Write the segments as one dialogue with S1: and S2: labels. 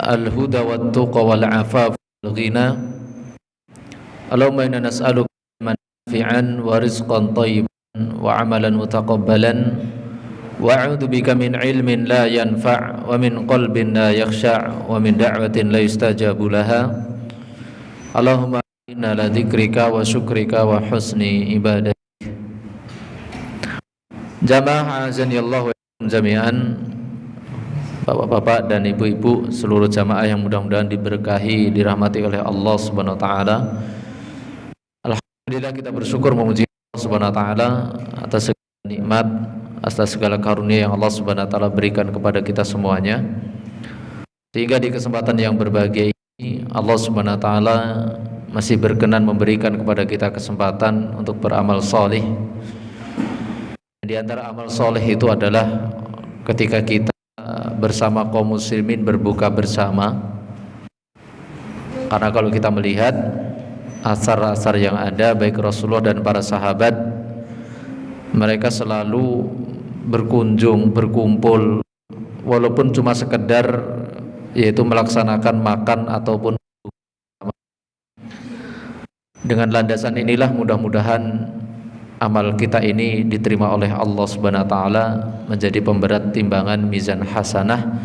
S1: al-huda wat-tuqa wal-'afaf wal-ghina. Allahumma inna nas'aluka ilman nafi'an wa rizqan thayyiban wa 'amalan mutaqabbalan wa a'udzu bika min ilmin la yanfa' wa min qalbin la yakhsha' wa min da'watin la yustajabu laha. Allahumma inna la dzikrika wa syukrika wa husni ibadatik. Jamaah azani Allah wa jami'an, bapak-bapak dan ibu-ibu, seluruh jamaah yang mudah-mudahan diberkahi, dirahmati oleh Allah Subhanahu wa taala. Alhamdulillah, kita bersyukur memuji Allah Subhanahu wa taala atas segala nikmat, atas segala karunia yang Allah Subhanahu wa taala berikan kepada kita semuanya. Sehingga di kesempatan yang berbahagia ini Allah Subhanahu wa taala masih berkenan memberikan kepada kita kesempatan untuk beramal soleh. Di antara amal soleh itu adalah ketika kita bersama kaum muslimin berbuka bersama. Karena kalau kita melihat asar-asar yang ada, baik Rasulullah dan para sahabat, mereka selalu berkunjung, berkumpul, walaupun cuma sekedar yaitu melaksanakan makan ataupun dengan landasan inilah mudah-mudahan amal kita ini diterima oleh Allah Subhanahu wa taala, menjadi pemberat timbangan mizan hasanah,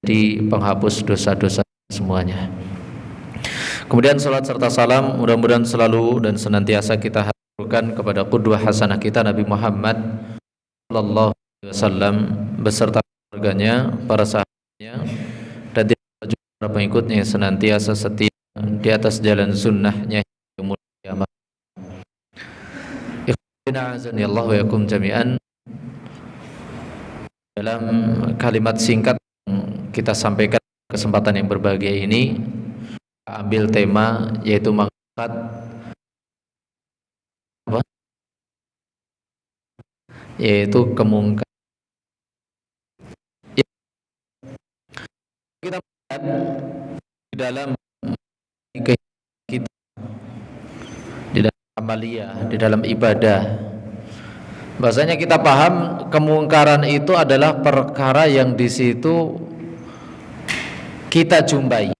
S1: di penghapus dosa-dosa semuanya. Kemudian salat serta salam mudah-mudahan selalu dan senantiasa kita haturkan kepada qudwah hasanah kita Nabi Muhammad sallallahu alaihi wasallam beserta keluarganya, para sahabatnya, dan para pengikutnya yang senantiasa setia di atas jalan sunnahnya yang mulia. A'azani Allah wa yakum jami'an. Dalam kalimat singkat yang kita sampaikan kesempatan yang berbahagia ini, ambil tema yaitu mengangkat yaitu kemungkaran. Kita melihat di dalam kita, di dalam amaliyah, di dalam ibadah, bahasanya kita paham kemungkaran itu adalah perkara yang di situ kita jumpai.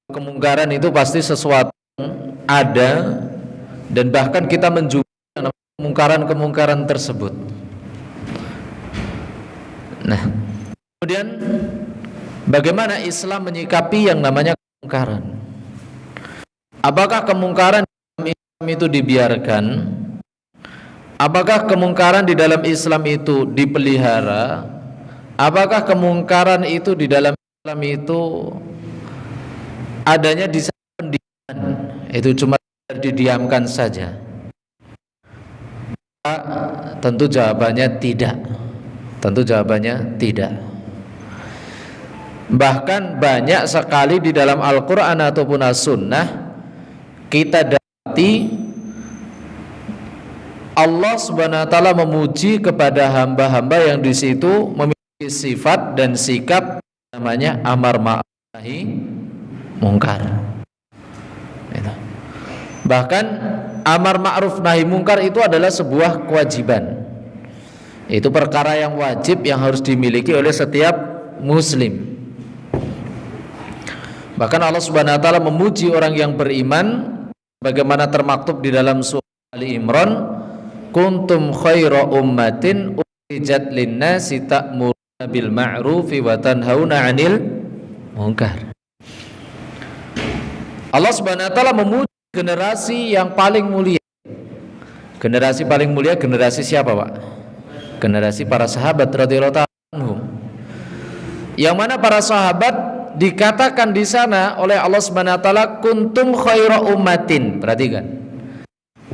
S1: Kemungkaran itu pasti sesuatu yang ada dan bahkan kita menjumpai kemungkaran-kemungkaran tersebut. Nah, kemudian bagaimana Islam menyikapi yang namanya kemungkaran? Apakah kemungkaran di dalam Islam itu dibiarkan? Apakah kemungkaran di dalam Islam itu dipelihara? Apakah kemungkaran itu di dalam Islam itu adanya di pendiaman, itu cuma didiamkan saja? Tentu jawabannya tidak. Tentu jawabannya tidak. Bahkan banyak sekali di dalam Al-Quran ataupun As-Sunnah kita dapati Allah Subhanahu wa taala memuji kepada hamba-hamba yang di situ memiliki sifat dan sikap namanya amar ma'ruf nahi mungkar. Bahkan amar ma'ruf nahi mungkar itu adalah sebuah kewajiban. Itu perkara yang wajib yang harus dimiliki oleh setiap muslim. Bahkan Allah Subhanahu wa taala memuji orang yang beriman bagaimana termaktub di dalam surah Ali Imran, kuntum khaira ummatin ukhrijat lin-nasi ta'muruna bil ma'rufi wa tanhauna 'anil munkar. Allah Subhanahu wa taala memuji generasi yang paling mulia. Generasi paling mulia generasi siapa, Pak? Generasi para sahabat radhiyallahu anhum. Yang mana para sahabat dikatakan di sana oleh Allah Subhanahu wa taala kuntum khaira ummatin. Perhatikan.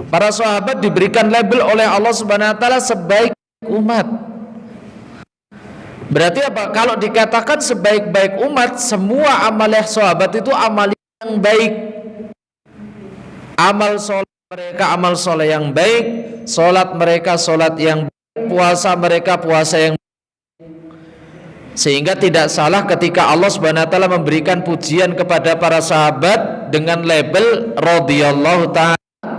S1: Para sahabat diberikan label oleh Allah Subhanahu wa taala sebaik umat. Berarti apa? Kalau dikatakan sebaik-baik umat, semua amalan sahabat itu amal yang baik. Amal soleh mereka amal soleh yang baik, solat mereka solat yang baik, puasa mereka puasa yang baik. Sehingga tidak salah ketika Allah Subhanahu wa taala memberikan pujian kepada para sahabat dengan label radhiyallahu ta'ala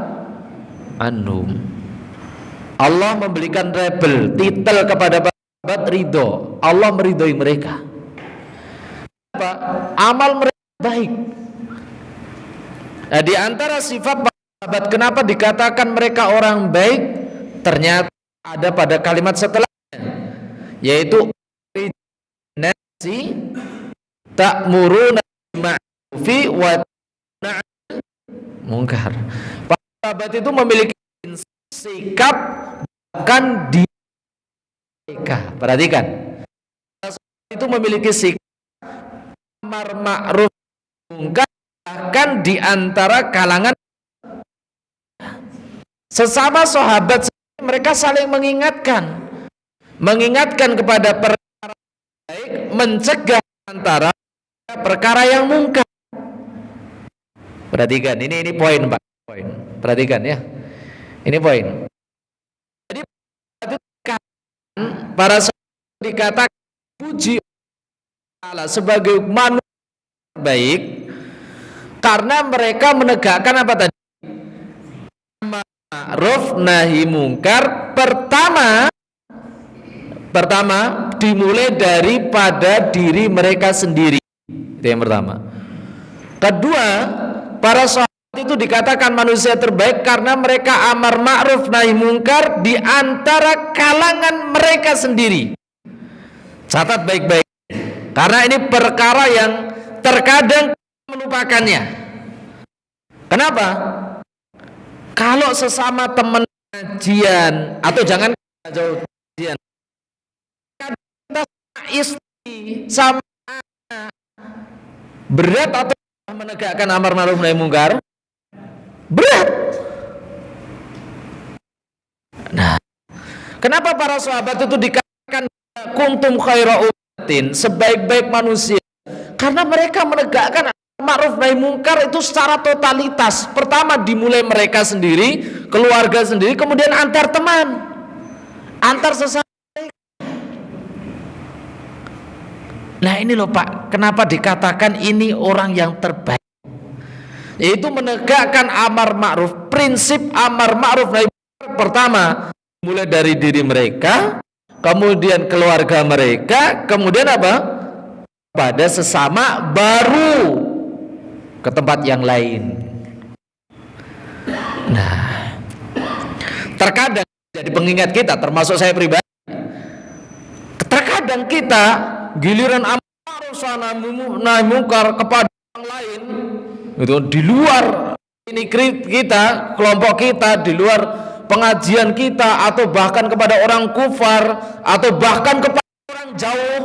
S1: anhum. Allah memberikan label, titel kepada para sahabat ridho. Allah meridhoi mereka. amal mereka baik. Nah, di antara sifat para sahabat kenapa dikatakan mereka orang baik, ternyata ada pada kalimat setelahnya, yaitu nasi ta'muruna bil ma'rufi wa tanhauna 'anil munkar. Para sahabat itu memiliki sikap bahkan di mereka. Perhatikan. Para sahabat itu memiliki sikap amar ma'ruf munkar bahkan di antara kalangan sesama sahabat, mereka saling mengingatkan kepada perkara baik, mencegah antara perkara yang mungkar. Perhatikan, ini poin Pak, poin. Perhatikan ya, ini poin. Jadi para sahabat dikatakan puji Allah sebagai manusia baik karena mereka menegakkan apa tadi? Ma'ruf nahi mungkar. Pertama dimulai daripada diri mereka sendiri. Itu yang pertama. Kedua, para sahabat itu dikatakan manusia terbaik karena mereka amar ma'ruf nahi mungkar di antara kalangan mereka sendiri. Catat baik-baik, karena ini perkara yang terkadang melupakannya. Kenapa? Kalau sesama teman kajian atau jangan jauh kajian, istri sama berat atau menegakkan amar ma'ruf nahi mungkar? Berat. Nah, kenapa para sahabat itu dikatakan kuntum khaira ummatin, sebaik-baik manusia? Karena mereka menegakkan ma'ruf nahi mungkar itu secara totalitas. Pertama dimulai mereka sendiri, keluarga sendiri, kemudian antar teman, antar sesama. Nah ini loh Pak, kenapa dikatakan ini orang yang terbaik, yaitu menegakkan amar ma'ruf. Prinsip amar ma'ruf nahi mungkar pertama mulai dari diri mereka, kemudian keluarga mereka, kemudian apa? Pada sesama, baru ke tempat yang lain. Nah, terkadang jadi pengingat kita, termasuk saya pribadi, terkadang kita giliran amar ma'ruf nahi mungkar kepada orang lain itu di luar ini kita, kelompok kita, di luar pengajian kita, atau bahkan kepada orang kufar, atau bahkan kepada orang jauh,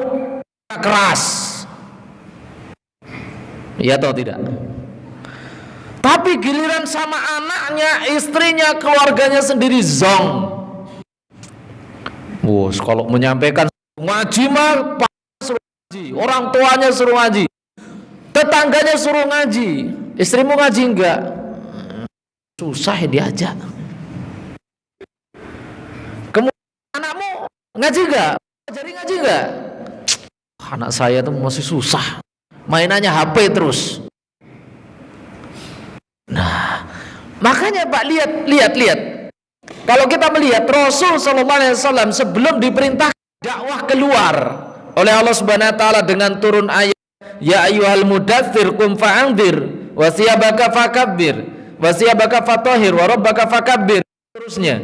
S1: keras. Iya atau tidak? Tapi giliran sama anaknya, istrinya, keluarganya sendiri zong. Kalau menyampaikan ngaji mah suruh ngaji, orang tuanya suruh ngaji, tetangganya suruh ngaji, istrimu ngaji enggak? Susah ya diajak. Kemudian anakmu ngaji enggak? Ajari ngaji enggak? Anak saya tuh masih susah, mainannya HP terus. Nah, makanya Pak, lihat. Kalau kita melihat Rasul sallallahu alaihi wasallam sebelum diperintah dakwah keluar oleh Allah Subhanahu wa taala dengan turun ayat ya ayyuhal mudatsir qum fa'andzir wa siyabaka fakabbir wa siyabaka fatahhir wa rabbaka fakabbir, terusnya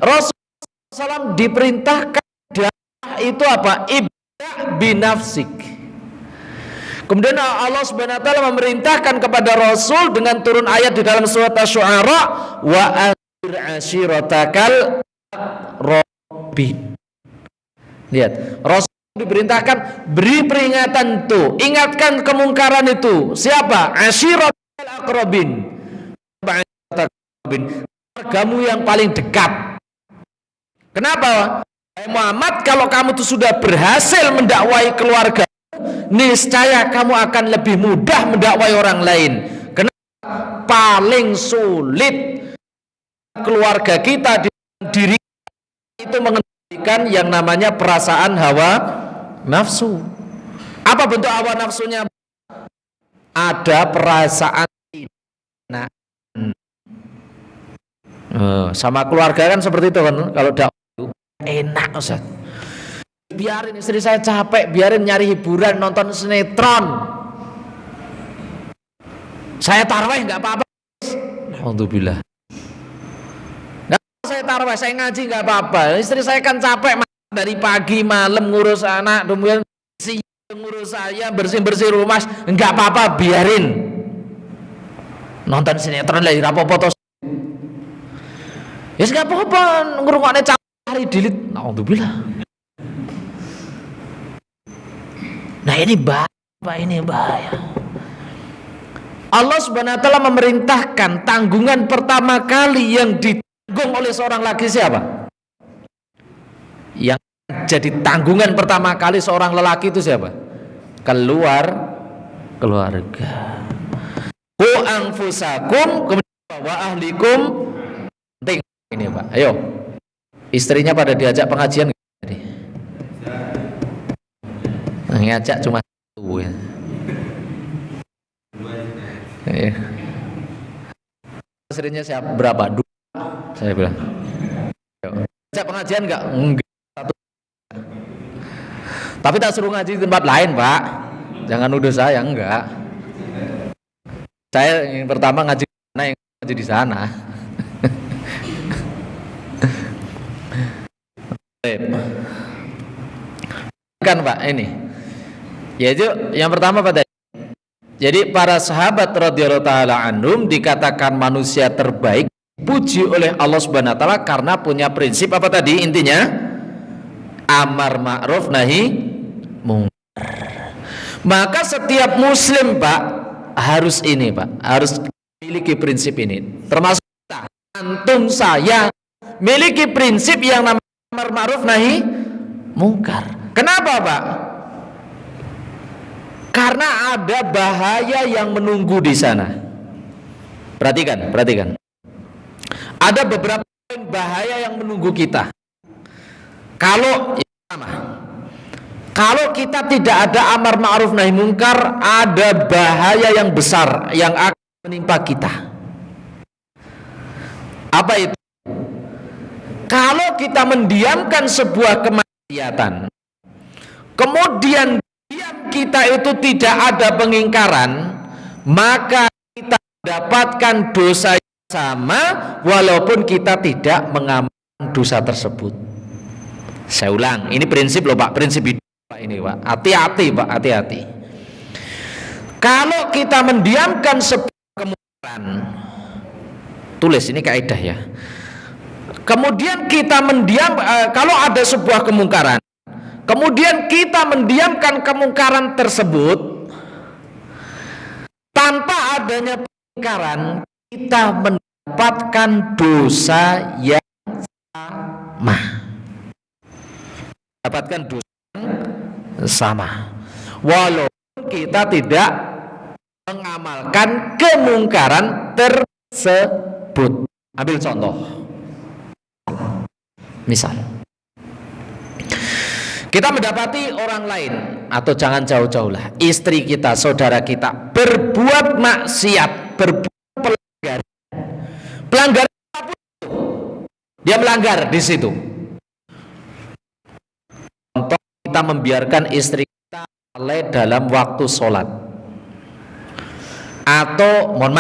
S1: Rasul sallallahu alaihi wasallam diperintahkan dakwah itu apa? Ibda binafsik. Kemudian Allah Subhanahu wa taala memerintahkan kepada Rasul dengan turun ayat di dalam surat Asy-Syu'ara wa anzir ashiratakal aqrabin. Lihat, Rasul diperintahkan beri peringatan itu, ingatkan kemungkaran itu. Siapa? Ashiratakal aqrabin. Keluargamu yang paling dekat. Kenapa? Muhammad, kalau kamu itu sudah berhasil mendakwai keluarga, niscaya kamu akan lebih mudah mendakwai orang lain. Kenapa? Paling sulit keluarga kita, diri itu mengendalikan yang namanya perasaan hawa nafsu. Apa bentuk hawa nafsunya? Ada perasaan enak. Sama keluarga kan seperti itu kan, kalau dakwah enak Ustaz. Biarin istri saya capek, biarin nyari hiburan, nonton sinetron. Saya tarawih nggak apa-apa. Alhamdulillah. Nggak apa-apa saya tarawih, saya ngaji nggak apa-apa. Istri saya kan capek dari pagi malam ngurus anak, kemudian ngurus saya, bersih-bersih rumah, nggak apa-apa, biarin. Nonton sinetron lagi rapopo tos. Ya nggak apa-apa, ngrungokne cari dilit. Alhamdulillah. Nah ini bahaya. Allah Subhanahu wa taala memerintahkan tanggungan pertama kali yang ditanggung oleh seorang laki siapa? Yang jadi tanggungan pertama kali seorang lelaki itu siapa? Keluarga. Qu anfusakum wa ahlikum. Penting ini Pak. Ayo. Istrinya pada diajak pengajian tadi. Ngajak cuma satu ya. Iya. Istrinya siapa? Berapa? 2. Saya bilang. Ajak pengajian enggak? Enggak. 1. Tapi tak suruh ngaji di tempat lain, Pak. Jangan nuduh saya, enggak. Saya yang pertama ngaji di sana, yang ngaji di sana. Kan Pak ini. Yaitu yang pertama pada. Jadi para sahabat radhiyallahu taala anhum dikatakan manusia terbaik, puji oleh Allah Subhanahu wa taala karena punya prinsip apa tadi intinya? Amar ma'ruf nahi mungkar. Maka setiap muslim Pak harus ini Pak, harus memiliki prinsip ini. Termasuk kita, antum, saya memiliki prinsip yang namanya amar ma'ruf nahi mungkar. Kenapa Pak? Karena ada bahaya yang menunggu di sana. Perhatikan. Ada beberapa bahaya yang menunggu kita. Kalau kita tidak ada amar ma'ruf nahi mungkar, ada bahaya yang besar yang akan menimpa kita. Apa itu? Kalau kita mendiamkan sebuah kemaksiatan, kemudian diam kita itu tidak ada pengingkaran, maka kita mendapatkan dosa yang sama walaupun kita tidak mengamalkan dosa tersebut. Saya ulang, ini prinsip loh Pak, prinsip hidup Pak ini Pak. Hati-hati Pak, hati-hati. Kalau kita mendiamkan sebuah kemungkaran, tulis ini kaidah ya. Kemudian kita kalau ada sebuah kemungkaran, kemudian kita mendiamkan kemungkaran tersebut tanpa adanya pengingkaran, kita mendapatkan dosa yang sama. Mendapatkan dosa yang sama. Walaupun kita tidak mengamalkan kemungkaran tersebut. Ambil contoh. Misal kita mendapati orang lain, atau jangan jauh-jauh lah, istri kita, saudara kita berbuat maksiat, berbuat pelanggaran apapun, dia melanggar di situ. Contoh, kita membiarkan istri kita lalai dalam waktu sholat, atau mohon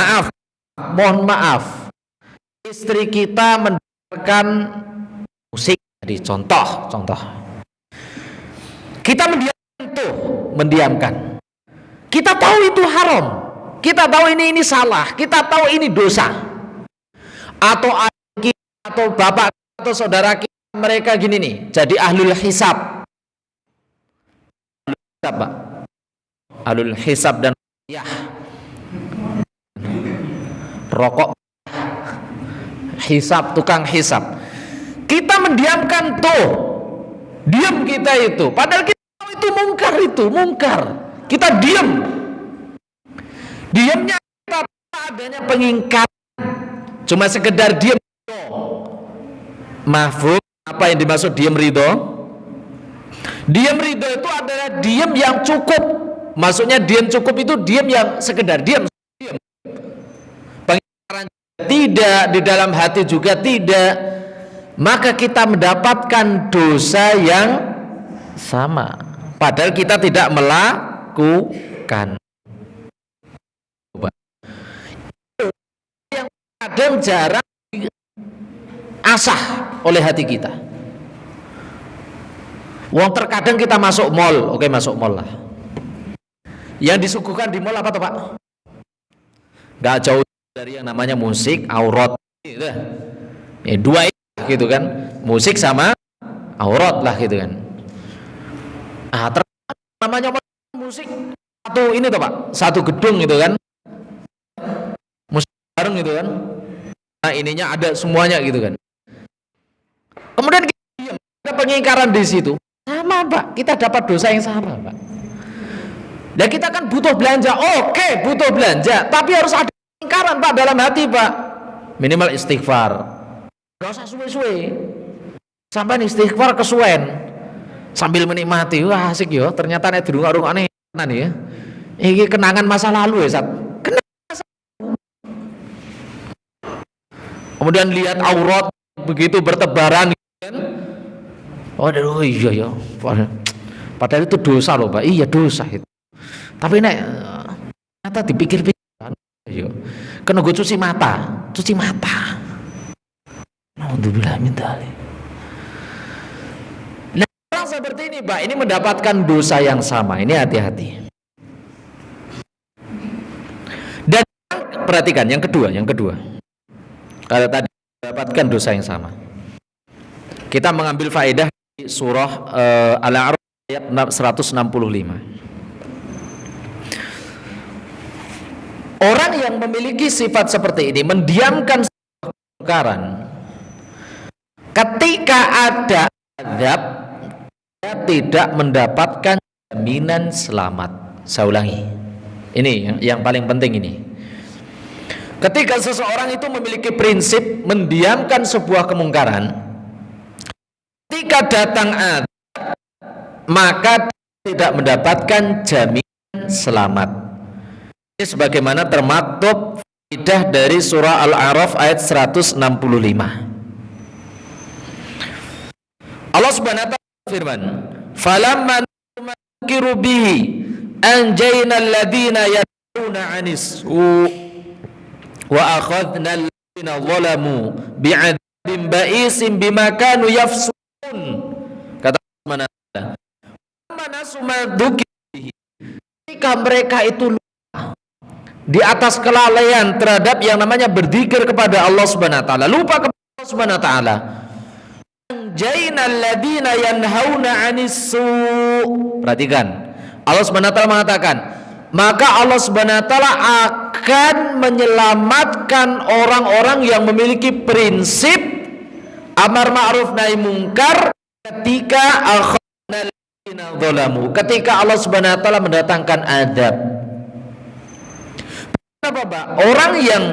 S1: maaf, istri kita mendengarkan musik. Jadi contoh. Kita mendiamkan. Kita tahu itu haram. Kita tahu ini salah. Kita tahu ini dosa. Atau adik kita, atau bapak atau saudara kita, mereka gini nih, jadi ahlul hisab. Pak. Ahlul hisab dan ya. Rokok. Hisab, tukang hisab. Kita mendiamkan diam kita itu, padahal kita tahu itu mungkar. Kita diamnya kita adanya pengingkaran, cuma sekedar diam. Mahfum, apa yang dimaksud diam ridho? Diam ridho itu adalah diam yang cukup. Maksudnya diam cukup itu diam yang sekedar diam. Pengingkaran tidak, di dalam hati juga tidak. Maka kita mendapatkan dosa yang sama, padahal kita tidak melakukan. kadang jarang asah oleh hati kita. Wong terkadang kita masuk mall, oke masuk mall lah. Yang disuguhkan di mall apa tuh Pak? Gak jauh dari yang namanya musik, aurat, gitu. Dua itu gitu kan, musik sama aurat lah gitu kan. Namanya musik satu ini tuh Pak, satu gedung gitu kan, musik bareng gitu kan. Nah ininya ada semuanya gitu kan. Kemudian ada pengingkaran di situ. Sama Pak, kita dapat dosa yang sama Pak. Dan kita kan butuh belanja, oke butuh belanja, tapi harus ada pengingkaran Pak dalam hati Pak. Minimal istighfar. Gak usah suwe-suwe. Sampai istighfar kesuwen. Sambil menikmati, wah asik yo. Ternyata nek dirungok-rungokne tenan ya. Iki kenangan masa lalu ya Sat. Kemudian lihat aurat begitu bertebaran kan. Oh iya ya. Padahal itu dosa loh Pak. Iya dosa itu. Tapi nek ternyata dipikir-pikir ya. Kena gue cuci mata. Alhamdulillah minta. Nah, orang seperti ini Pak, ini mendapatkan dosa yang sama. Ini hati-hati. Dan perhatikan yang kedua. Kalau tadi mendapatkan dosa yang sama. Kita mengambil faedah di surah Al-A'raf ayat 165. Orang yang memiliki sifat seperti ini mendiamkan kemungkaran. Ketika ada azab, dia tidak mendapatkan jaminan selamat. Saya ulangi. Ini yang paling penting ini. Ketika seseorang itu memiliki prinsip mendiamkan sebuah kemungkaran, ketika datang azab, maka tidak mendapatkan jaminan selamat. Ini sebagaimana termaktub faedah dari surah Al-A'raf ayat 165. Allah Subhanahu wa taala berfirman, "Falamma nukiru bihi anjayna alladziina yad'una 'anis wa akhadna alladziina zalamu bi'adzabin ba'isin bima kanu yafsukun." Kata Allah Subhanahu ketika mereka itu lupa di atas kelalaian terhadap yang namanya berzikir kepada Allah Subhanahu wa taala, lupa kepada Allah Subhanahu wa taala, anjayna alladziina yanhauna 'anis su'. Perhatikan, Allah Subhanahu wa taala mengatakan, maka Allah Subhanahu wa taala akan menyelamatkan orang-orang yang memiliki prinsip amar ma'ruf nahi mungkar ketika akhadna alladziina zalamu, ketika Allah Subhanahu wa taala mendatangkan azab. Kenapa Pak? Orang yang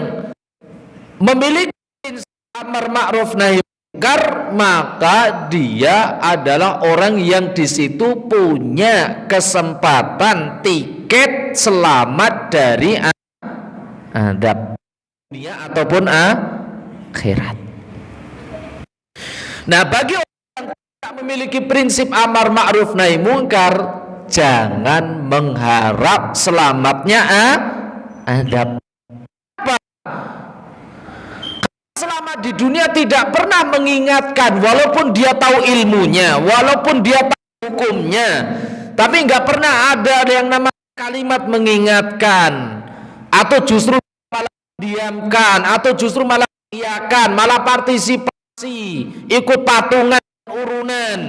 S1: memiliki prinsip amar ma'ruf nahi mungkar, maka dia adalah orang yang di situ punya kesempatan tiket selamat dari azab dunia ataupun akhirat. Nah, bagi orang yang tidak memiliki prinsip amar ma'ruf nahi mungkar, jangan mengharap selamatnya azab. Selama di dunia tidak pernah mengingatkan, walaupun dia tahu ilmunya, walaupun dia tahu hukumnya, tapi nggak pernah ada yang namanya kalimat mengingatkan, atau justru malah diamkan, atau justru malah iakan, malah partisipasi, ikut patungan urunan.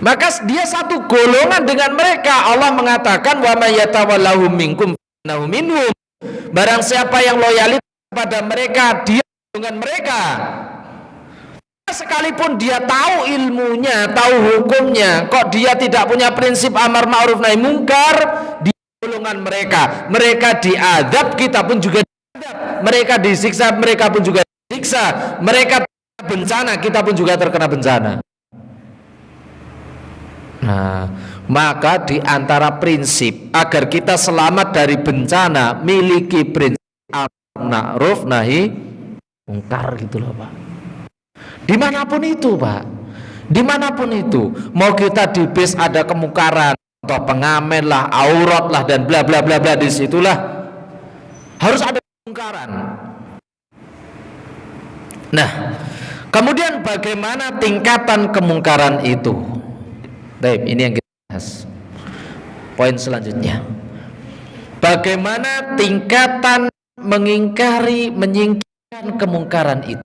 S1: Maka dia satu golongan dengan mereka. Allah mengatakan, wa may yatawallahum minkum innahu minhum. Barang siapa yang loyalitas pada mereka, dia dengan mereka. Sekalipun dia tahu ilmunya, tahu hukumnya, kok dia tidak punya prinsip amar ma'ruf nahi mungkar, di golongan mereka. Mereka diadab, kita pun juga diadab. Mereka disiksa, mereka pun juga disiksa. Mereka terkena bencana, kita pun juga terkena bencana. Nah, maka di antara prinsip agar kita selamat dari bencana, miliki prinsip ma'ruf nahi mungkar gitu loh Pak. Dimanapun itu Pak, dimanapun itu, mau kita di bis ada kemungkaran, atau pengamen lah, aurat lah, dan bla bla bla bla, disitulah harus ada kemungkaran. Nah, kemudian bagaimana tingkatan kemungkaran itu? Baik, ini yang kita bahas. Poin selanjutnya. Bagaimana tingkatan menyingkirkan kemungkaran itu?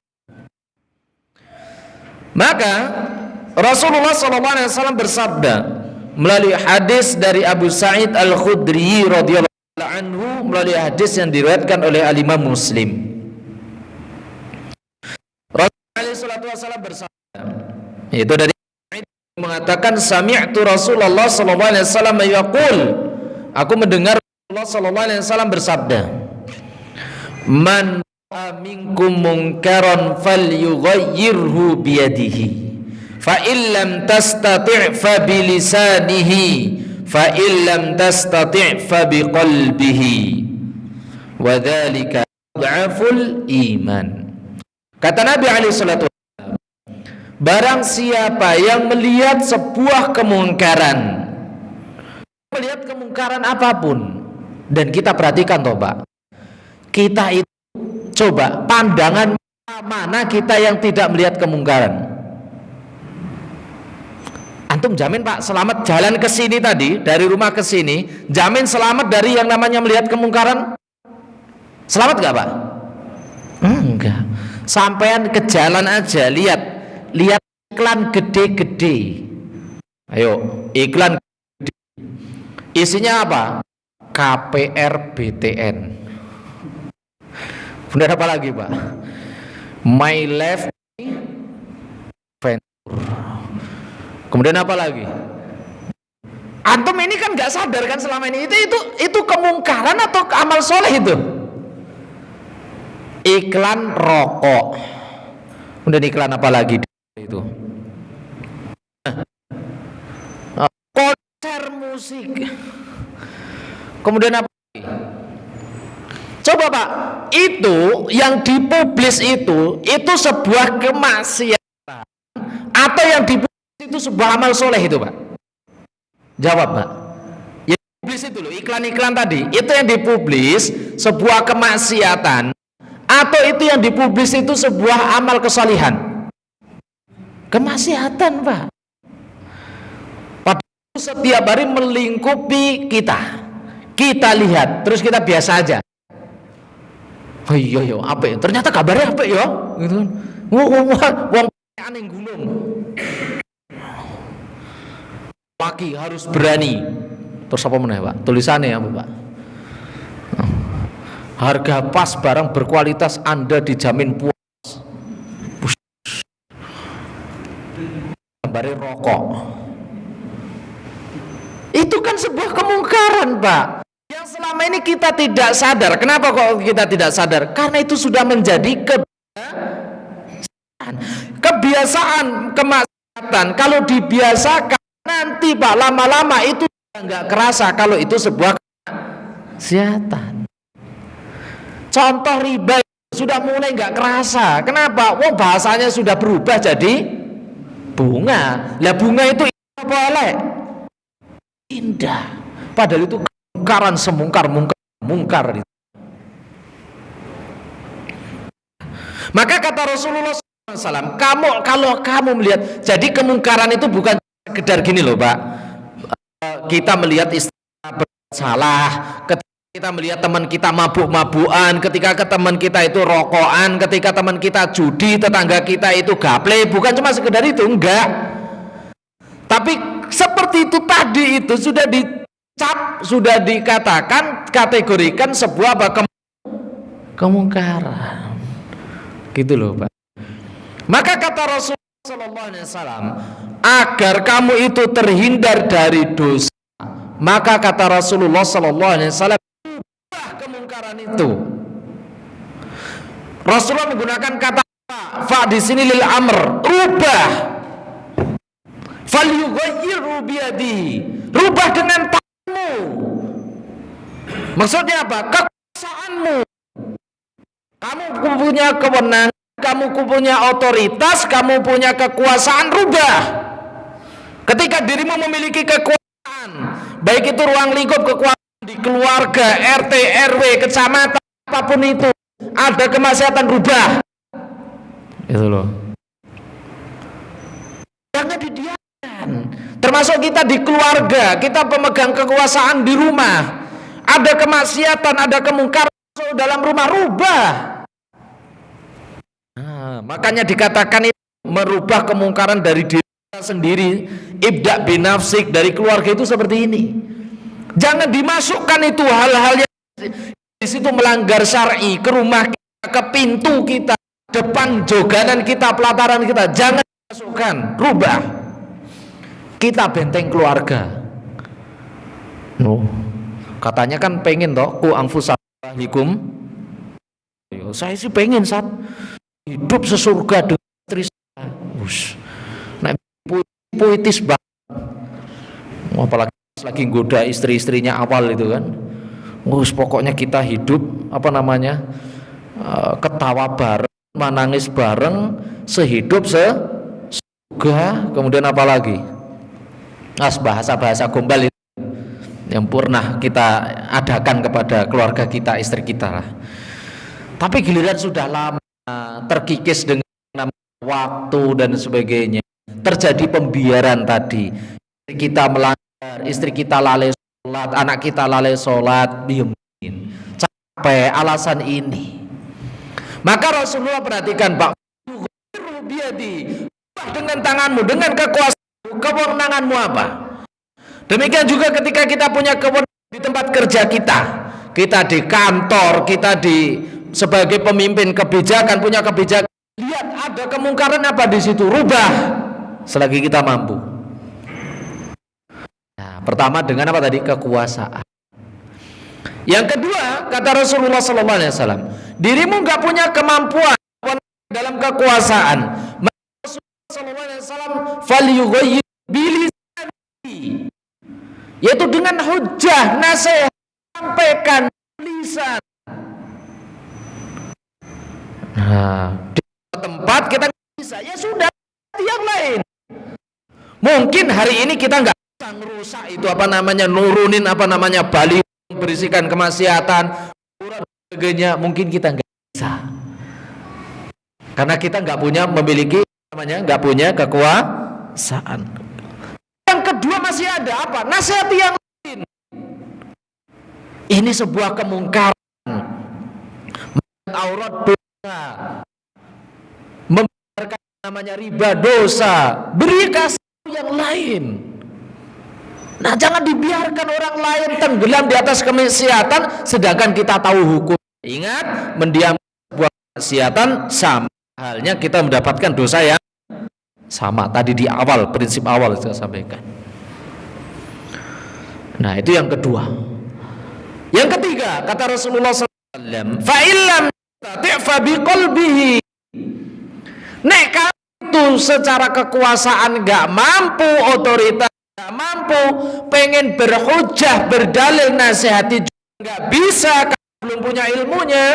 S1: Maka Rasulullah SAW bersabda melalui hadis dari Abu Sa'id Al-Khudri radhiyallahu anhu, melalui hadis yang diriwayatkan oleh Al-Imam Muslim. Rasulullah SAW bersabda, itu dari mengatakan, sami'tu Rasulullah SAW yaqul, aku mendengar Rasulullah SAW bersabda, man minkum munkaran falyughayyirhu biyadihi fa illam tastati' fa bilisanihi fa illam tastati' fa biqalbihi wa dzalika dhaful iman. Kata Nabi alaihi salatu wasallam, barang siapa yang melihat sebuah kemungkaran, melihat kemungkaran apapun, dan kita perhatikan toh Pak, kita itu coba pandangan mana kita yang tidak melihat kemungkaran. Antum jamin Pak selamat jalan ke sini tadi, dari rumah ke sini, jamin selamat dari yang namanya melihat kemungkaran? Selamat gak Pak? Enggak. Sampean ke jalan aja, lihat iklan gede-gede. Ayo, iklan gede. Isinya apa? KPR BTN. Benar apa lagi Pak? My Life Venture. Kemudian apa lagi? Antum ini kan nggak sadar kan selama ini itu kemungkaran atau amal soleh itu? Iklan rokok. Kemudian iklan apa lagi itu? Konser musik. Kemudian apa lagi? Coba Pak, itu yang dipublis itu sebuah kemaksiatan atau yang dipublis itu sebuah amal soleh itu Pak? Jawab Pak. Yang dipublis itu loh, iklan-iklan tadi, itu yang dipublis sebuah kemaksiatan atau itu yang dipublis itu sebuah amal kesalihan? Kemaksiatan Pak. Padahal setiap hari melingkupi kita. Kita lihat, terus kita biasa aja. Oh iya ya, apa ya? Ternyata kabarnya apa ya? Gitu kan. Wong aneh gunung. Laki harus berani. Terus apa meneh, Pak? Tulisannya apa, Pak? Harga pas, barang berkualitas, Anda dijamin puas. Kabarnya rokok. Itu kan sebuah kemungkaran, Pak. Yang selama ini kita tidak sadar. Kenapa kok kita tidak sadar? Karena itu sudah menjadi kebiasaan kemaksiatan. Kalau dibiasakan nanti Pak, lama-lama itu nggak kerasa kalau itu sebuah kemaksiatan. Contoh riba sudah mulai nggak kerasa. Kenapa? Wong bahasanya sudah berubah jadi bunga. Lah bunga itu boleh indah. Padahal itu kemungkaran semungkar-mungkar. Maka kata Rasulullah SAW, kalau kamu melihat, jadi kemungkaran itu bukan sekedar gini loh Pak, kita melihat istri bersalah, ketika kita melihat teman kita mabuk-mabukan, ketika teman kita itu rokokan, ketika teman kita judi, tetangga kita itu gaple, bukan cuma sekedar itu, enggak. Tapi seperti itu tadi itu sudah sudah dikatakan, kategorikan sebuah kemungkaran. Gitu loh Pak. Maka kata Rasulullah SAW, agar kamu itu terhindar dari dosa, maka kata Rasulullah SAW, ubah kemungkaran itu. Rasulullah menggunakan kata fa di sini lil amr, rubah. Falyughayyirhu biyadihi, rubah dengan tanganmu. Maksudnya apa? Kekuasaanmu. Kamu punya kewenangan, kamu punya otoritas, kamu punya kekuasaan, rubah. Ketika dirimu memiliki kekuasaan, baik itu ruang lingkup kekuasaan di keluarga, RT, RW, kecamatan, apapun itu, ada kemaksiatan, rubah. Itu loh. Jangan didiamkan. Termasuk kita di keluarga, kita pemegang kekuasaan di rumah. Ada kemaksiatan, ada kemungkaran dalam rumah, rubah. Nah, makanya dikatakan itu merubah kemungkaran dari diri kita sendiri. Ibda binafsik, dari keluarga itu seperti ini. Jangan dimasukkan itu hal-hal yang di situ melanggar syar'i ke rumah kita, ke pintu kita, depan joganan kita, pelataran kita. Jangan dimasukkan, rubah. Kita benteng keluarga. Katanya kan pengen toh ku anfusakum. Saya sih pengen saat hidup sesurga dengan istri saya. Nah, puitis banget. Apalagi lagi goda istri-istrinya awal itu kan. Pokoknya kita hidup ketawa bareng, menangis bareng, sehidup sesurga. Kemudian apa lagi? Bahasa-bahasa gombal itu yang pernah kita adakan kepada keluarga kita, istri kita lah. Tapi giliran sudah lama terkikis dengan waktu dan sebagainya, terjadi pembiaran tadi, istri kita melanggar, istri kita lalai sholat, anak kita lalai sholat, diemin, capek alasan ini. Maka Rasulullah perhatikan, Pak, dengan tanganmu, dengan kekuasaan, kewenanganmu apa? Demikian juga ketika kita punya kewenangan di tempat kerja kita di kantor, kita sebagai pemimpin kebijakan, punya kebijakan, lihat ada kemungkaran apa di situ, rubah selagi kita mampu. Nah, pertama dengan apa tadi? Kekuasaan. Yang kedua, kata Rasulullah SAW, dirimu nggak punya kemampuan dalam kekuasaan, maka Rasulullah SAW falyughayyir bilisanihi, yaitu dengan hujah, nasihat, sampaikan lisan. Nah, di tempat kita nggak bisa, ya sudah, yang lain. Mungkin hari ini kita nggak bisa ngerusak itu nurunin baliho, berisikan kemaksiatan, sebagainya. Mungkin kita nggak bisa, karena kita nggak punya kekuasaan. Yang kedua masih ada apa? Nasihat yang lain. Ini sebuah kemungkaran. Aurat dosa, membiarkan riba dosa, beri kasih yang lain. Nah, jangan dibiarkan orang lain tenggelam di atas kemaksiatan sedangkan kita tahu hukum. Ingat, mendiam sebuah kemaksiatan sama halnya kita mendapatkan dosa yang sama. Tadi di awal, prinsip awal saya sampaikan. Nah, itu yang kedua. Yang ketiga, kata Rasulullah SAW, fa illam tati'fa biqalbihi. Nek kamu itu secara kekuasaan enggak mampu, otoritas enggak mampu, pengen berhujah, berdalil, nasihati juga enggak bisa, kamu belum punya ilmunya,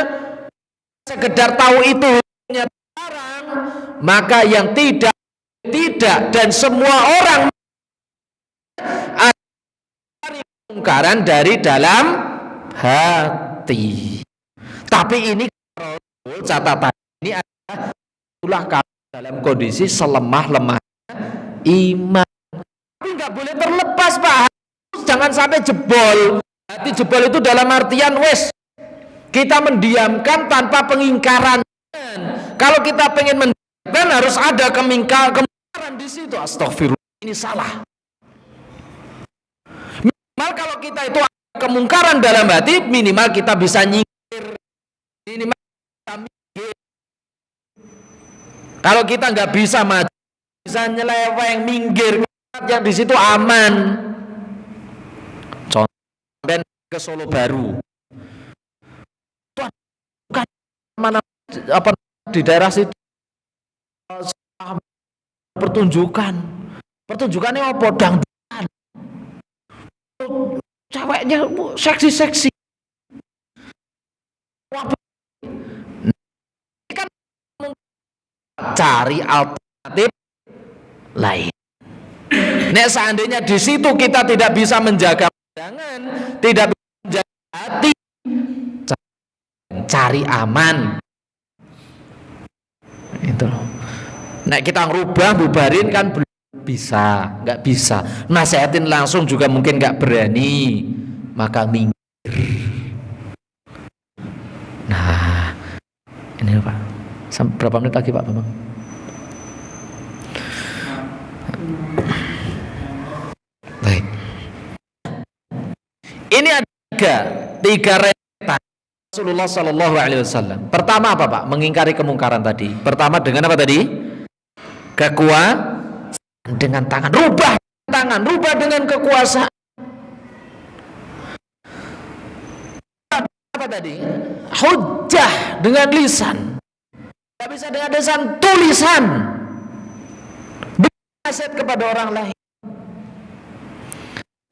S1: sekedar tahu itu hukumnya terlarang, maka yang tidak dan semua orang mencari kemungkaran dari dalam hati. Tapi ini catatan ini adalah dalam kondisi selemah-lemahnya iman. Tapi nggak boleh terlepas, Pak. Jangan sampai jebol. Hati jebol itu dalam artian kita mendiamkan tanpa pengingkaran. Kalau kita pengen mendiamkan harus ada kemungkaran di situ. Astagfirullah, ini salah. Minimal kalau kita itu ada kemungkaran dalam hati, minimal kita bisa nyingkir. Minimal kita minggir. Kalau kita nggak bisa maju, bisa nyeleweng, minggir, yang di situ aman. Contoh ke Solo Baru, bukan mana di daerah situ pertunjukannya apa? Dangdutan, ceweknya seksi. Cari alternatif lain. Nek seandainya di situ kita tidak bisa menjaga pandangan, tidak bisa menjaga hati, cari aman. Itu loh. Nah, kita ngerubah, bubarin kan belum bisa, nggak bisa. Nasihatin langsung juga mungkin nggak berani, maka minggir. Nah, ini Pak. Berapa menit lagi Pak Bambang? Baik. Ini ada tiga rentetan Rasulullah Shallallahu Alaihi Wasallam. Pertama apa Pak? Mengingkari kemungkaran tadi. Pertama dengan apa tadi? Kekuasaan dengan tangan. Rubah tangan, rubah dengan kekuasaan. Apa tadi? Hujjah dengan lisan. Tidak bisa dengan lisan, tulisan. Nasihat kepada orang lain.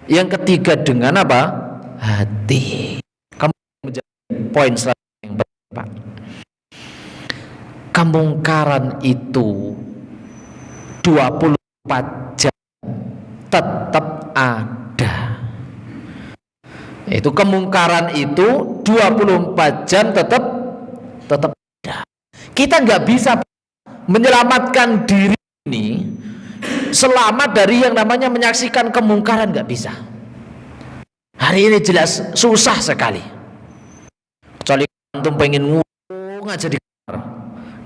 S1: Yang ketiga dengan apa? Hati. Kamu menjadi poin selanjutnya yang berapa? Kemungkaran itu 24 jam tetap ada. Itu kemungkaran itu 24 jam tetap ada. Kita nggak bisa menyelamatkan diri ini selamat dari yang namanya menyaksikan kemungkaran, nggak bisa. Hari ini jelas susah sekali. Kecuali antum pengen ngurung aja di kamar,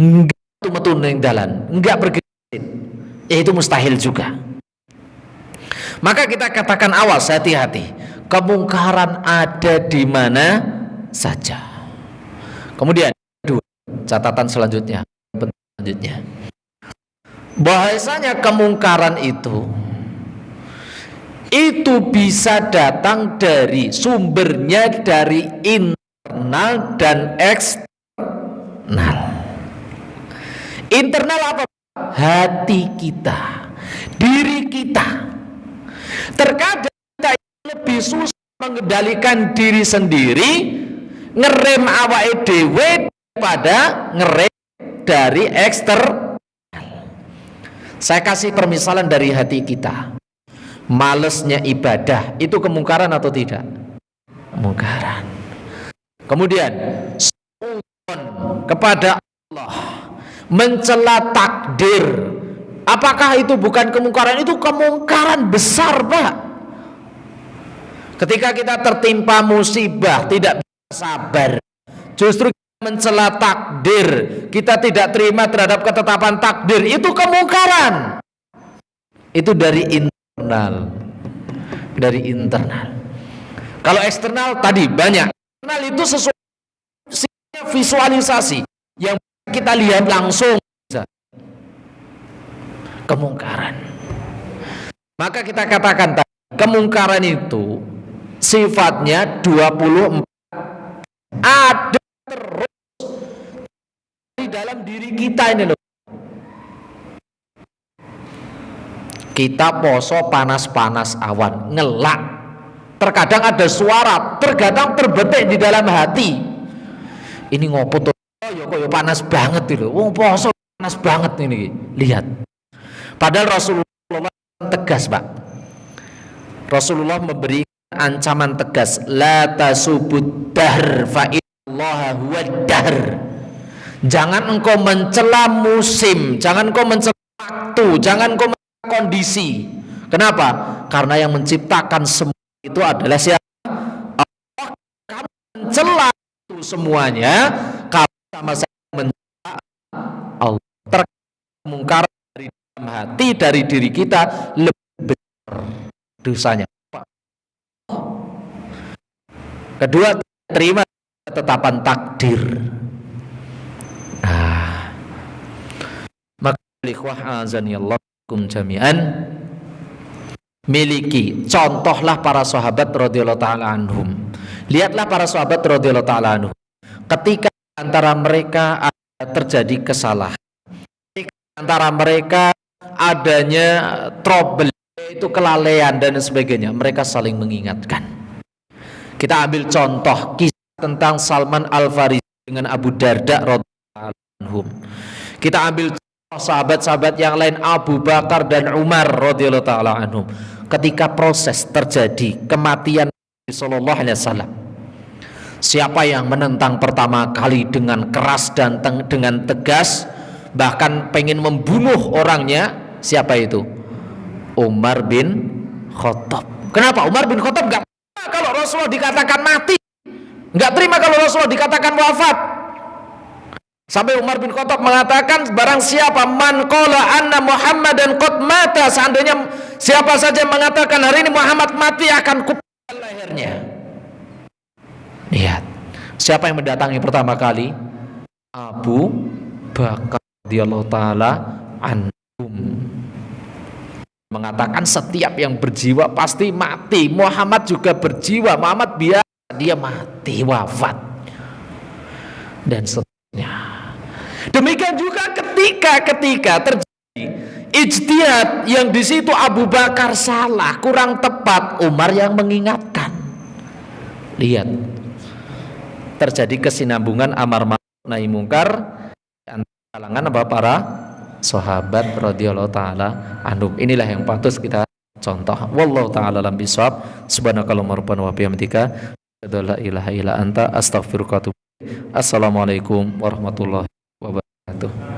S1: nggak metu ning dalan, nggak bergerak, itu mustahil juga. Maka kita katakan awas, hati-hati. Kemungkaran ada di mana saja. Kemudian catatan selanjutnya, bahwasanya kemungkaran itu bisa datang dari sumbernya dari internal dan eksternal. Internal apa? Hati kita, diri kita. Terkadang kita lebih susah mengendalikan diri sendiri, ngerem awake dhewe daripada ngerem dari eksternal. Saya kasih permisalan dari hati kita. Malesnya ibadah itu kemungkaran atau tidak? Kemungkaran. Kemudian suudzon kepada Allah, mencela takdir, apakah itu bukan kemungkaran? Itu kemungkaran besar Pak. Ketika kita tertimpa musibah tidak bisa sabar, justru mencela takdir, kita tidak terima terhadap ketetapan takdir, itu kemungkaran. Itu dari internal. Kalau eksternal tadi banyak. Internal itu sesuatu visualisasi yang kita lihat langsung. Kemungkaran. Maka kita katakan tadi, kemungkaran itu sifatnya 24 ada terus di dalam diri kita ini loh. Kita poso panas-panas awan, ngelak. Terkadang ada suara, terkadang terbetik di dalam hati. Ini ngopo tuh? Kok panas banget itu. Wong poso panas banget ini. Lihat. Padahal Rasulullah tegas, Pak. Rasulullah memberi ancaman tegas, la tasubud dahr fa innallaha huwad dahr. Jangan engkau mencela musim, jangan engkau mencela waktu, jangan engkau mencela kondisi. Kenapa? Karena yang menciptakan semua itu adalah siapa? Allah. Kamu mencela itu semuanya, kamu sama-sama mencela Allah. Terkemungkaran dari dalam hati, dari diri kita lebih besar dosanya. Kedua, terima ketetapan takdir. Nah, maka ikhwah azanillahu jami'an, miliki, contohlah para sahabat radhiyallahu taala anhum. Lihatlah para sahabat radhiyallahu taala anhum. Ketika antara mereka ada terjadi kesalahan, antara mereka adanya trouble, itu kelalaian dan sebagainya, mereka saling mengingatkan. Kita ambil contoh kisah tentang Salman Al-Farisi dengan Abu Darda radhiyallahu anhum. Kita ambil contoh sahabat-sahabat yang lain, Abu Bakar dan Umar radhiyallahu taala anhum. Ketika proses terjadi kematian Nabi sallallahu alaihi wasallam, Siapa yang menentang pertama kali dengan keras dan dengan tegas, bahkan pengen membunuh orangnya, siapa itu? Umar bin Khattab. Kenapa Umar bin Khattab nggak terima kalau Rasulullah dikatakan mati, nggak terima kalau Rasulullah dikatakan wafat? Sampai Umar bin Khattab mengatakan, barang siapa man qala anna Muhammadan qad mata, seandainya siapa saja mengatakan hari ini Muhammad mati, akan kupenggal lehernya. Lihat, siapa yang mendatangi pertama kali? Abu Bakar radhiyallahu taala anhum, mengatakan setiap yang berjiwa pasti mati. Muhammad juga berjiwa, Muhammad biasa dia mati, wafat, dan seterusnya. Demikian juga ketika terjadi ijtihad yang di situ Abu Bakar salah, kurang tepat, Umar yang mengingatkan. Lihat, terjadi kesinambungan amar ma'ruf nahi mungkar antara kalangan para sahabat radhiyallahu taala anhum. Inilah yang patut kita contoh. Wallahu taala alam bisawab. Subhanakallahumma rabbana wa bihamdika, asyhadu an la ilaha illa anta, astaghfiruka wa atubu ilaik. Assalamualaikum warahmatullahi wabarakatuh.